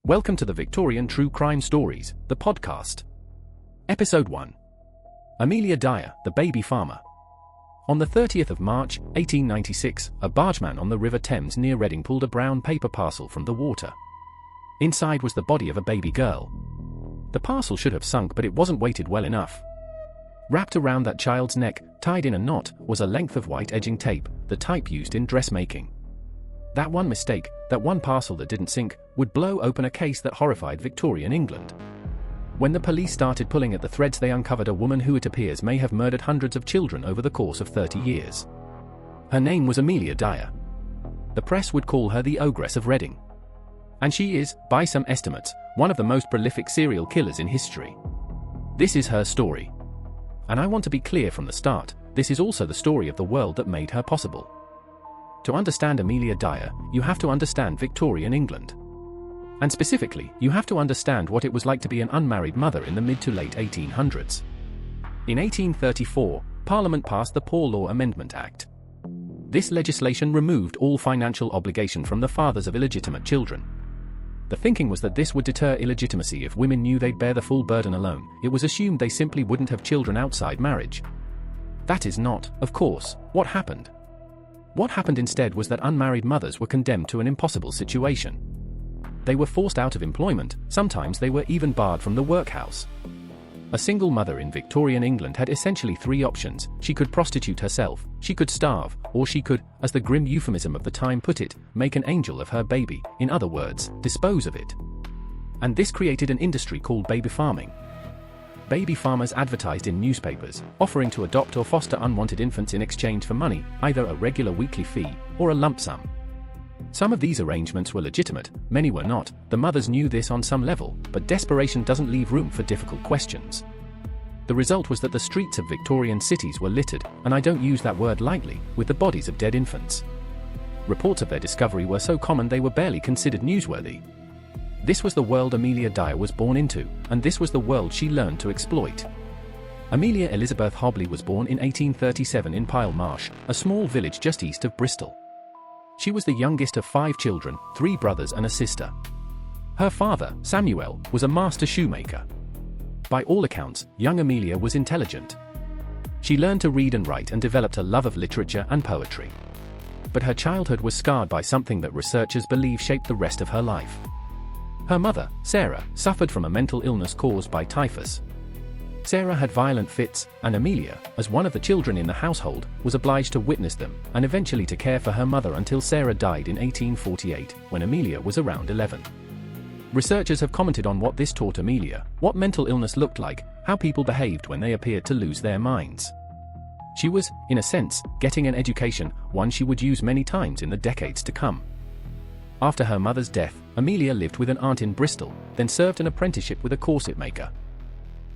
Welcome to the Victorian True Crime Stories, the podcast. Episode 1. Amelia Dyer, the baby farmer. On the 30th of March, 1896, a bargeman on the River Thames near Reading pulled a brown paper parcel from the water. Inside was the body of a baby girl. The parcel should have sunk, but it wasn't weighted well enough. Wrapped around that child's neck, tied in a knot, was a length of white edging tape, the type used in dressmaking. That one mistake, that one parcel that didn't sink, would blow open a case that horrified Victorian England. When the police started pulling at the threads, they uncovered a woman who it appears may have murdered hundreds of children over the course of 30 years. Her name was Amelia Dyer. The press would call her the Ogress of Reading. And she is, by some estimates, one of the most prolific serial killers in history. This is her story. And I want to be clear from the start, this is also the story of the world that made her possible. To understand Amelia Dyer, you have to understand Victorian England. And specifically, you have to understand what it was like to be an unmarried mother in the mid to late 1800s. In 1834, Parliament passed the Poor Law Amendment Act. This legislation removed all financial obligation from the fathers of illegitimate children. The thinking was that this would deter illegitimacy if women knew they'd bear the full burden alone. It was assumed they simply wouldn't have children outside marriage. That is not, of course, what happened. What happened instead was that unmarried mothers were condemned to an impossible situation. They were forced out of employment, sometimes they were even barred from the workhouse. A single mother in Victorian England had essentially three options: she could prostitute herself, she could starve, or she could, as the grim euphemism of the time put it, make an angel of her baby, in other words, dispose of it. And this created an industry called baby farming. Baby farmers advertised in newspapers, offering to adopt or foster unwanted infants in exchange for money, either a regular weekly fee, or a lump sum. Some of these arrangements were legitimate, many were not. The mothers knew this on some level, but desperation doesn't leave room for difficult questions. The result was that the streets of Victorian cities were littered, and I don't use that word lightly, with the bodies of dead infants. Reports of their discovery were so common they were barely considered newsworthy. This was the world Amelia Dyer was born into, and this was the world she learned to exploit. Amelia Elizabeth Hobley was born in 1837 in Pile Marsh, a small village just east of Bristol. She was the youngest of 5 children, 3 brothers and a sister. Her father, Samuel, was a master shoemaker. By all accounts, young Amelia was intelligent. She learned to read and write and developed a love of literature and poetry. But her childhood was scarred by something that researchers believe shaped the rest of her life. Her mother, Sarah, suffered from a mental illness caused by typhus. Sarah had violent fits, and Amelia, as one of the children in the household, was obliged to witness them, and eventually to care for her mother until Sarah died in 1848, when Amelia was around 11. Researchers have commented on what this taught Amelia, what mental illness looked like, how people behaved when they appeared to lose their minds. She was, in a sense, getting an education, one she would use many times in the decades to come. After her mother's death, Amelia lived with an aunt in Bristol, then served an apprenticeship with a corset maker.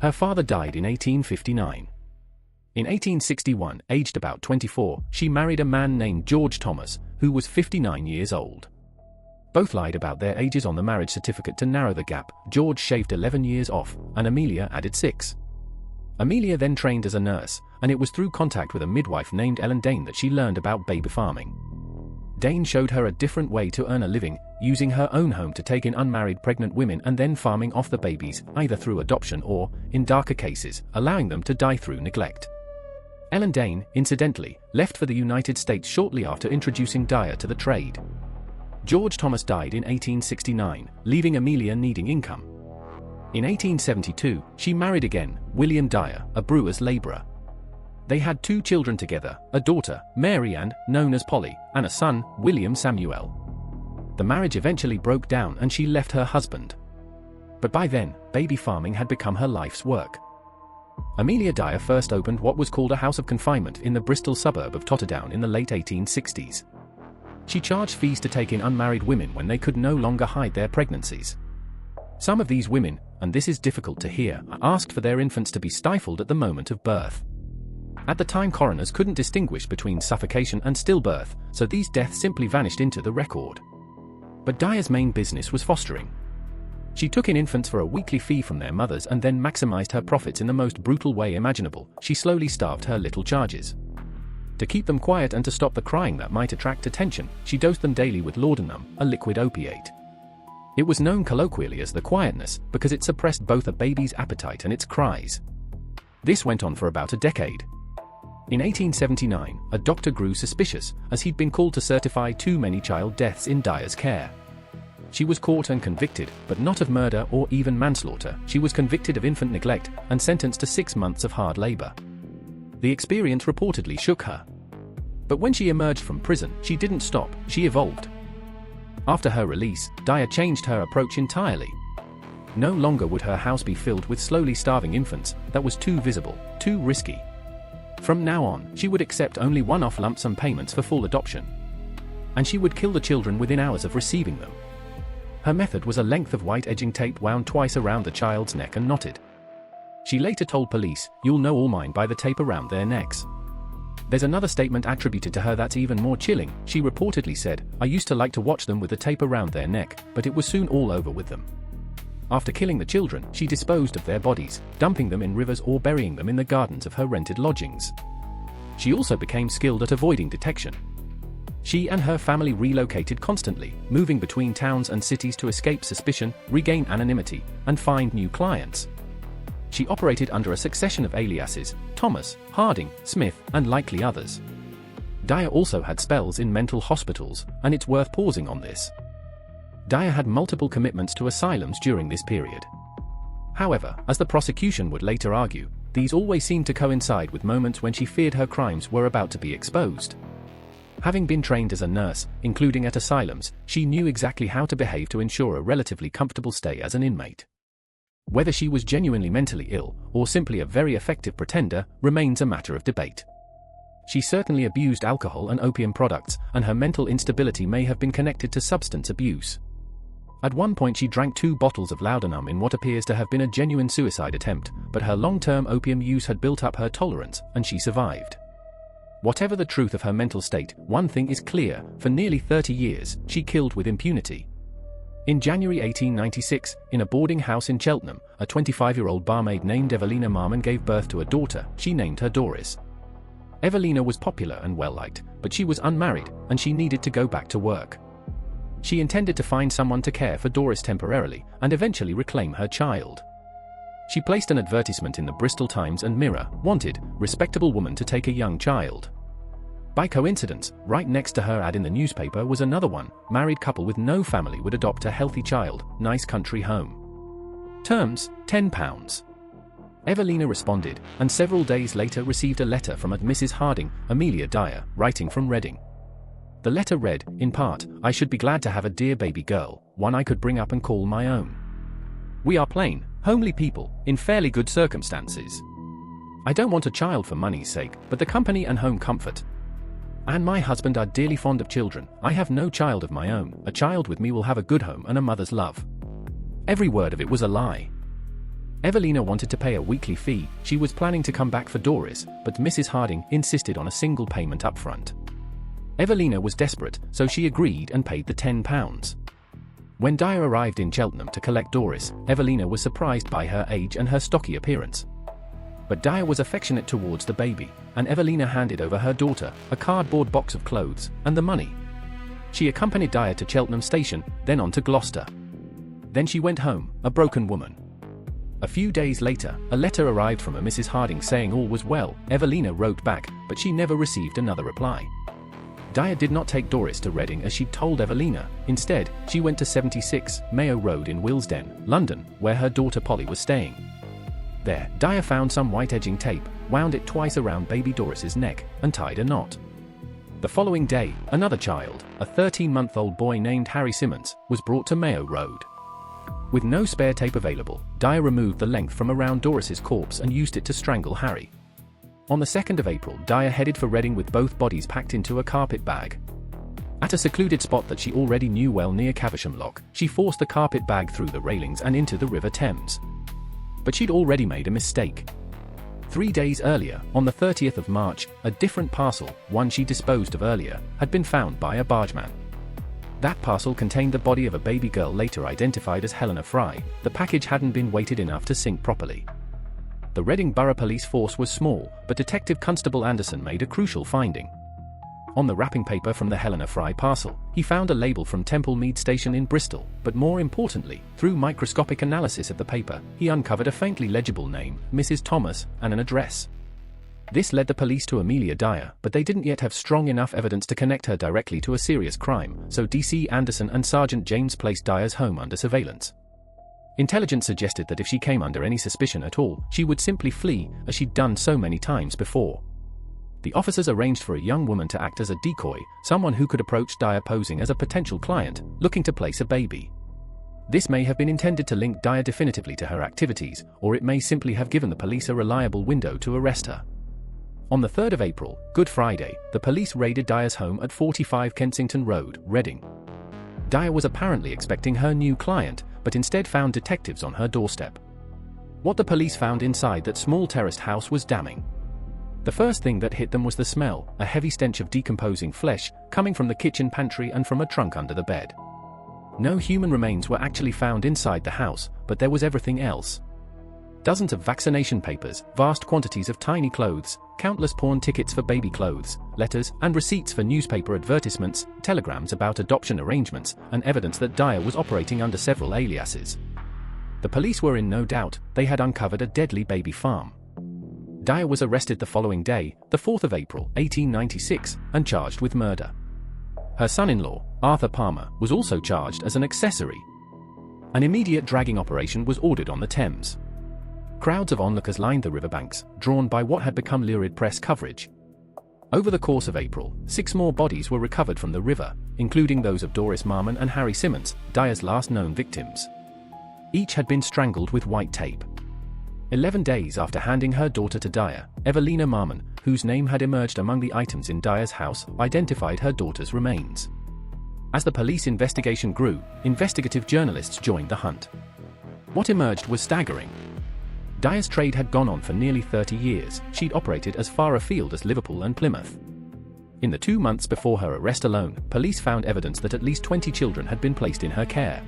Her father died in 1859. In 1861, aged about 24, she married a man named George Thomas, who was 59 years old. Both lied about their ages on the marriage certificate to narrow the gap. George shaved 11 years off, and Amelia added 6. Amelia then trained as a nurse, and it was through contact with a midwife named Ellen Dane that she learned about baby farming. Dane showed her a different way to earn a living, using her own home to take in unmarried pregnant women and then farming off the babies, either through adoption or, in darker cases, allowing them to die through neglect. Ellen Dane, incidentally, left for the United States shortly after introducing Dyer to the trade. George Thomas died in 1869, leaving Amelia needing income. In 1872, she married again, William Dyer, a brewer's laborer. They had 2 children together, a daughter, Mary Ann, known as Polly, and a son, William Samuel. The marriage eventually broke down and she left her husband. But by then, baby farming had become her life's work. Amelia Dyer first opened what was called a house of confinement in the Bristol suburb of Totterdown in the late 1860s. She charged fees to take in unmarried women when they could no longer hide their pregnancies. Some of these women, and this is difficult to hear, asked for their infants to be stifled at the moment of birth. At the time, coroners couldn't distinguish between suffocation and stillbirth, so these deaths simply vanished into the record. But Dyer's main business was fostering. She took in infants for a weekly fee from their mothers and then maximized her profits in the most brutal way imaginable. She slowly starved her little charges. To keep them quiet and to stop the crying that might attract attention, she dosed them daily with laudanum, a liquid opiate. It was known colloquially as the quietness because it suppressed both a baby's appetite and its cries. This went on for about a decade. In 1879, a doctor grew suspicious as he'd been called to certify too many child deaths in Dyer's care. She was caught and convicted, but not of murder or even manslaughter. She was convicted of infant neglect and sentenced to 6 months of hard labor. The experience reportedly shook her. But when she emerged from prison, she didn't stop, she evolved. After her release, Dyer changed her approach entirely. No longer would her house be filled with slowly starving infants. That was too visible, too risky. From now on, she would accept only one-off lump sum payments for full adoption. And she would kill the children within hours of receiving them. Her method was a length of white edging tape wound twice around the child's neck and knotted. She later told police, "You'll know all mine by the tape around their necks." There's another statement attributed to her that's even more chilling. She reportedly said, "I used to like to watch them with the tape around their neck, but it was soon all over with them." After killing the children, she disposed of their bodies, dumping them in rivers or burying them in the gardens of her rented lodgings. She also became skilled at avoiding detection. She and her family relocated constantly, moving between towns and cities to escape suspicion, regain anonymity, and find new clients. She operated under a succession of aliases: Thomas, Harding, Smith, and likely others. Dyer also had spells in mental hospitals, and it's worth pausing on this. Dyer had multiple commitments to asylums during this period. However, as the prosecution would later argue, these always seemed to coincide with moments when she feared her crimes were about to be exposed. Having been trained as a nurse, including at asylums, she knew exactly how to behave to ensure a relatively comfortable stay as an inmate. Whether she was genuinely mentally ill, or simply a very effective pretender, remains a matter of debate. She certainly abused alcohol and opium products, and her mental instability may have been connected to substance abuse. At one point she drank 2 bottles of laudanum in what appears to have been a genuine suicide attempt, but her long-term opium use had built up her tolerance, and she survived. Whatever the truth of her mental state, one thing is clear: for nearly 30 years, she killed with impunity. In January 1896, in a boarding house in Cheltenham, a 25-year-old barmaid named Evelina Marmon gave birth to a daughter. She named her Doris. Evelina was popular and well-liked, but she was unmarried, and she needed to go back to work. She intended to find someone to care for Doris temporarily, and eventually reclaim her child. She placed an advertisement in the Bristol Times and Mirror: "Wanted, respectable woman to take a young child." By coincidence, right next to her ad in the newspaper was another one: "Married couple with no family would adopt a healthy child, nice country home. Terms, £10. Evelina responded, and several days later received a letter from Mrs. Harding, Amelia Dyer, writing from Reading. The letter read, in part, "I should be glad to have a dear baby girl, one I could bring up and call my own. We are plain, homely people, in fairly good circumstances. I don't want a child for money's sake, but the company and home comfort. And my husband are dearly fond of children. I have no child of my own. A child with me will have a good home and a mother's love." Every word of it was a lie. Evelina wanted to pay a weekly fee. She was planning to come back for Doris, but Mrs. Harding insisted on a single payment up front. Evelina was desperate, so she agreed and paid the £10. When Dyer arrived in Cheltenham to collect Doris, Evelina was surprised by her age and her stocky appearance. But Dyer was affectionate towards the baby, and Evelina handed over her daughter, a cardboard box of clothes, and the money. She accompanied Dyer to Cheltenham station, then on to Gloucester. Then she went home, a broken woman. A few days later, a letter arrived from a Mrs. Harding saying all was well. Evelina wrote back, but she never received another reply. Dyer did not take Doris to Reading as she'd told Evelina. Instead, she went to 76 Mayo Road in Willesden, London, where her daughter Polly was staying. There, Dyer found some white edging tape, wound it twice around baby Doris's neck, and tied a knot. The following day, another child, a 13-month-old boy named Harry Simmons, was brought to Mayo Road. With no spare tape available, Dyer removed the length from around Doris's corpse and used it to strangle Harry. On the 2nd of April, Dyer headed for Reading with both bodies packed into a carpet bag. At a secluded spot that she already knew well near Caversham Lock, she forced the carpet bag through the railings and into the River Thames. But she'd already made a mistake. 3 days earlier, on the 30th of March, a different parcel, one she disposed of earlier, had been found by a bargeman. That parcel contained the body of a baby girl later identified as Helena Fry. The package hadn't been weighted enough to sink properly. The Reading Borough Police force was small, but Detective Constable Anderson made a crucial finding. On the wrapping paper from the Helena Fry parcel, he found a label from Temple Mead Station in Bristol, but more importantly, through microscopic analysis of the paper, he uncovered a faintly legible name, Mrs. Thomas, and an address. This led the police to Amelia Dyer, but they didn't yet have strong enough evidence to connect her directly to a serious crime, so DC Anderson and Sergeant James placed Dyer's home under surveillance. Intelligence suggested that if she came under any suspicion at all, she would simply flee, as she'd done so many times before. The officers arranged for a young woman to act as a decoy, someone who could approach Dyer posing as a potential client, looking to place a baby. This may have been intended to link Dyer definitively to her activities, or it may simply have given the police a reliable window to arrest her. On the 3rd of April, Good Friday, the police raided Dyer's home at 45 Kensington Road, Reading. Dyer was apparently expecting her new client, but instead found detectives on her doorstep. What the police found inside that small terraced house was damning. The first thing that hit them was the smell, a heavy stench of decomposing flesh, coming from the kitchen pantry and from a trunk under the bed. No human remains were actually found inside the house, but there was everything else. Dozens of vaccination papers, vast quantities of tiny clothes, countless pawn tickets for baby clothes, letters and receipts for newspaper advertisements, telegrams about adoption arrangements, and evidence that Dyer was operating under several aliases. The police were in no doubt; they had uncovered a deadly baby farm. Dyer was arrested the following day, the 4th of April, 1896, and charged with murder. Her son-in-law, Arthur Palmer, was also charged as an accessory. An immediate dragging operation was ordered on the Thames. Crowds of onlookers lined the riverbanks, drawn by what had become lurid press coverage. Over the course of April, 6 more bodies were recovered from the river, including those of Doris Marmon and Harry Simmons, Dyer's last known victims. Each had been strangled with white tape. 11 days after handing her daughter to Dyer, Evelina Marmon, whose name had emerged among the items in Dyer's house, identified her daughter's remains. As the police investigation grew, investigative journalists joined the hunt. What emerged was staggering. Dyer's trade had gone on for nearly 30 years. She'd operated as far afield as Liverpool and Plymouth. In the 2 months before her arrest alone, police found evidence that at least 20 children had been placed in her care.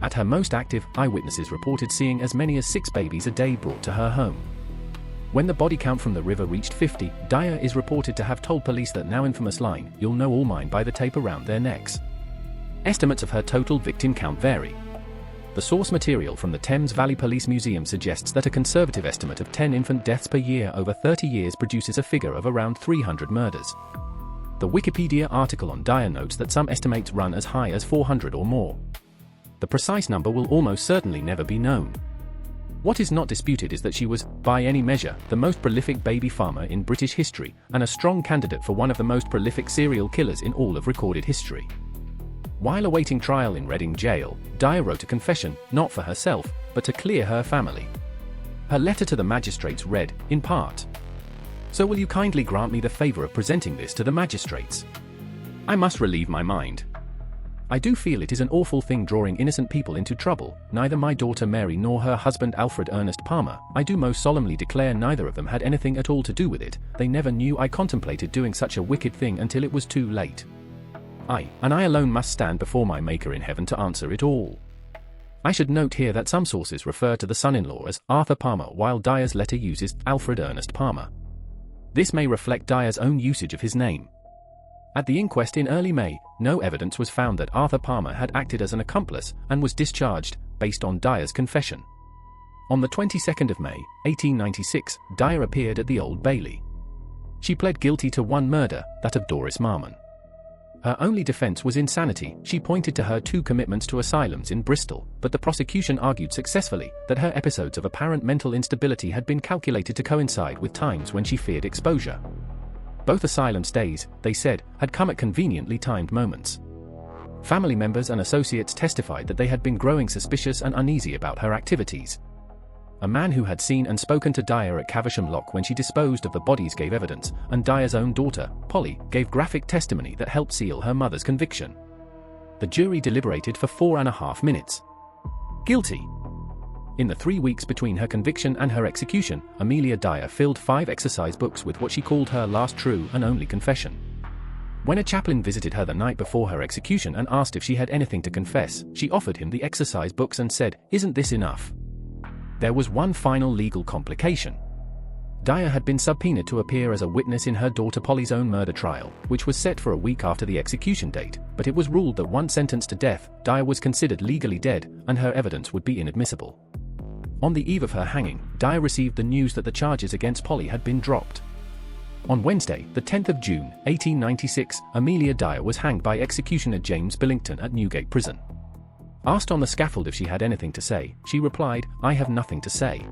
At her most active, eyewitnesses reported seeing as many as 6 babies a day brought to her home. When the body count from the river reached 50, Dyer is reported to have told police that now infamous line, "You'll know all mine by the tape around their necks." Estimates of her total victim count vary. The source material from the Thames Valley Police Museum suggests that a conservative estimate of 10 infant deaths per year over 30 years produces a figure of around 300 murders. The Wikipedia article on Dyer notes that some estimates run as high as 400 or more. The precise number will almost certainly never be known. What is not disputed is that she was, by any measure, the most prolific baby farmer in British history, and a strong candidate for one of the most prolific serial killers in all of recorded history. While awaiting trial in Reading jail, Dyer wrote a confession, not for herself, but to clear her family. Her letter to the magistrates read, in part, "So will you kindly grant me the favour of presenting this to the magistrates? I must relieve my mind. I do feel it is an awful thing drawing innocent people into trouble, neither my daughter Mary nor her husband Alfred Ernest Palmer. I do most solemnly declare neither of them had anything at all to do with it. They never knew I contemplated doing such a wicked thing until it was too late. I alone must stand before my Maker in heaven to answer it all." I should note here that some sources refer to the son-in-law as Arthur Palmer while Dyer's letter uses Alfred Ernest Palmer. This may reflect Dyer's own usage of his name. At the inquest in early May, no evidence was found that Arthur Palmer had acted as an accomplice and was discharged, based on Dyer's confession. On the 22nd of May, 1896, Dyer appeared at the Old Bailey. She pled guilty to one murder, that of Doris Marmon. Her only defense was insanity. She pointed to her 2 commitments to asylums in Bristol, but the prosecution argued successfully that her episodes of apparent mental instability had been calculated to coincide with times when she feared exposure. Both asylum stays, they said, had come at conveniently timed moments. Family members and associates testified that they had been growing suspicious and uneasy about her activities. A man who had seen and spoken to Dyer at Caversham Lock when she disposed of the bodies gave evidence, and Dyer's own daughter, Polly, gave graphic testimony that helped seal her mother's conviction. The jury deliberated for 4.5 minutes. Guilty. In the 3 weeks between her conviction and her execution, Amelia Dyer filled 5 exercise books with what she called her last true and only confession. When a chaplain visited her the night before her execution and asked if she had anything to confess, she offered him the exercise books and said, "Isn't this enough?" There was one final legal complication. Dyer had been subpoenaed to appear as a witness in her daughter Polly's own murder trial, which was set for a week after the execution date, but it was ruled that once sentenced to death, Dyer was considered legally dead, and her evidence would be inadmissible. On the eve of her hanging, Dyer received the news that the charges against Polly had been dropped. On Wednesday, the 10th of June, 1896, Amelia Dyer was hanged by executioner James Billington at Newgate Prison. Asked on the scaffold if she had anything to say, she replied, "I have nothing to say."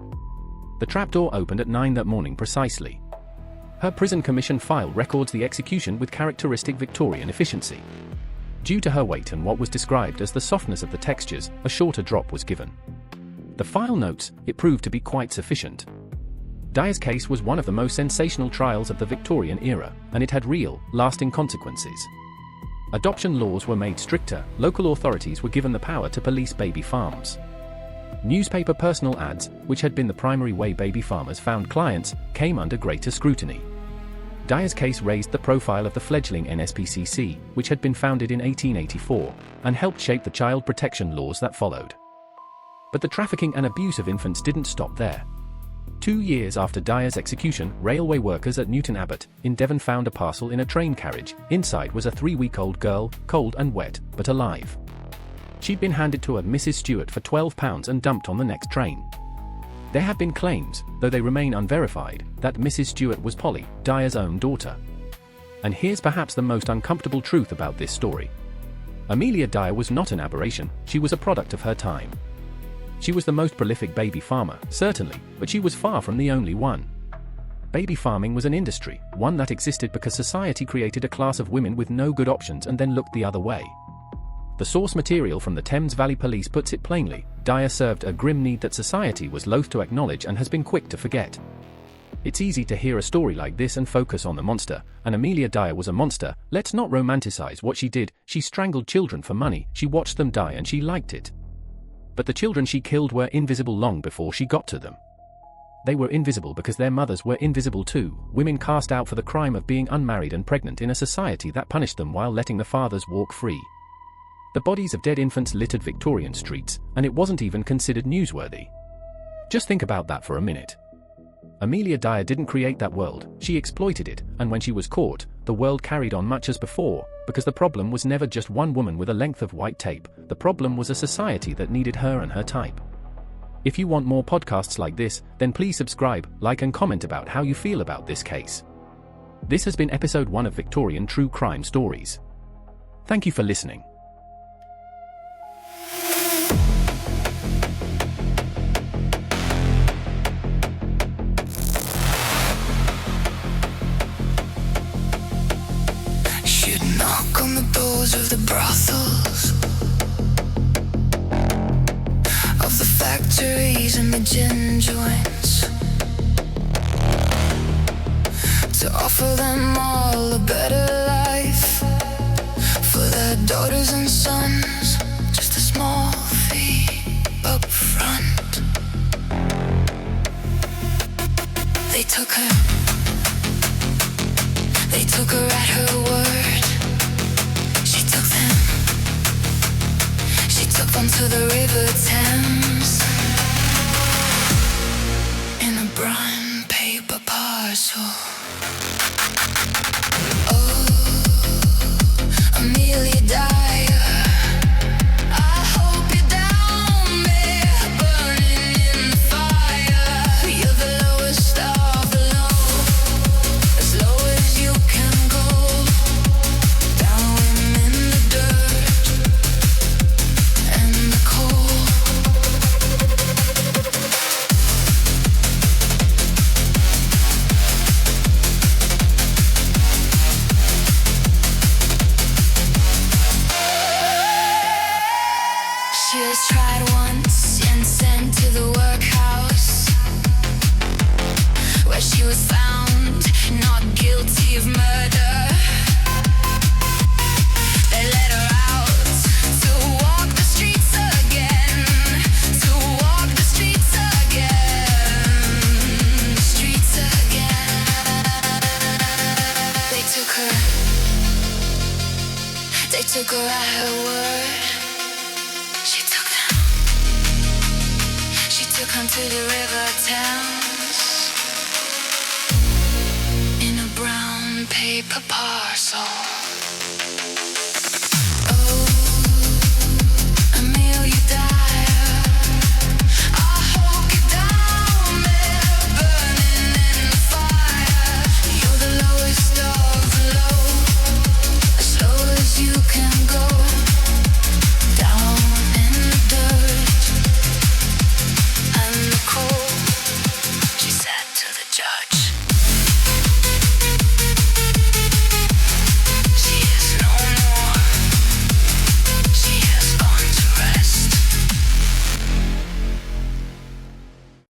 The trapdoor opened at 9 that morning precisely. Her prison commission file records the execution with characteristic Victorian efficiency. Due to her weight and what was described as the softness of the textures, a shorter drop was given. The file notes, it proved to be quite sufficient. Dyer's case was one of the most sensational trials of the Victorian era, and it had real, lasting consequences. Adoption laws were made stricter, local authorities were given the power to police baby farms. Newspaper personal ads, which had been the primary way baby farmers found clients, came under greater scrutiny. Dyer's case raised the profile of the fledgling NSPCC, which had been founded in 1884, and helped shape the child protection laws that followed. But the trafficking and abuse of infants didn't stop there. 2 years after Dyer's execution, railway workers at Newton Abbot, in Devon found a parcel in a train carriage. Inside was a 3-week-old girl, cold and wet, but alive. She'd been handed to a Mrs. Stewart for £12 and dumped on the next train. There have been claims, though they remain unverified, that Mrs. Stewart was Polly, Dyer's own daughter. And here's perhaps the most uncomfortable truth about this story. Amelia Dyer was not an aberration, she was a product of her time. She was the most prolific baby farmer, certainly, but she was far from the only one. Baby farming was an industry, one that existed because society created a class of women with no good options and then looked the other way. The source material from the Thames Valley Police puts it plainly: Dyer served a grim need that society was loath to acknowledge and has been quick to forget. It's easy to hear a story like this and focus on the monster, and Amelia Dyer was a monster. Let's not romanticize what she did. She strangled children for money, she watched them die and she liked it. But the children she killed were invisible long before she got to them. They were invisible because their mothers were invisible too, women cast out for the crime of being unmarried and pregnant in a society that punished them while letting the fathers walk free. The bodies of dead infants littered Victorian streets, and it wasn't even considered newsworthy. Just think about that for a minute. Amelia Dyer didn't create that world, she exploited it, and when she was caught, the world carried on much as before, because the problem was never just one woman with a length of white tape, the problem was a society that needed her and her type. If you want more podcasts like this, then please subscribe, like and comment about how you feel about this case. This has been episode 1 of Victorian True Crime Stories. Thank you for listening. Knock on the doors of the brothels, of the factories and the gin joints, to offer them all a better life for their daughters and sons. Just a small fee up front. They took her at her word. She took them to the River Thames in a brown paper parcel. Oh, Amelia Dyer, I hope you're down there, burning in the fire. You're the lowest of the low, as low as you can go. Down in the dirt and the cold. She was tried once and sent to the workhouse, where she was found not guilty of murder. They let her out to walk the streets again, to walk the streets again, the streets again. They took her at her word. She took them to the River Thames paper parcel.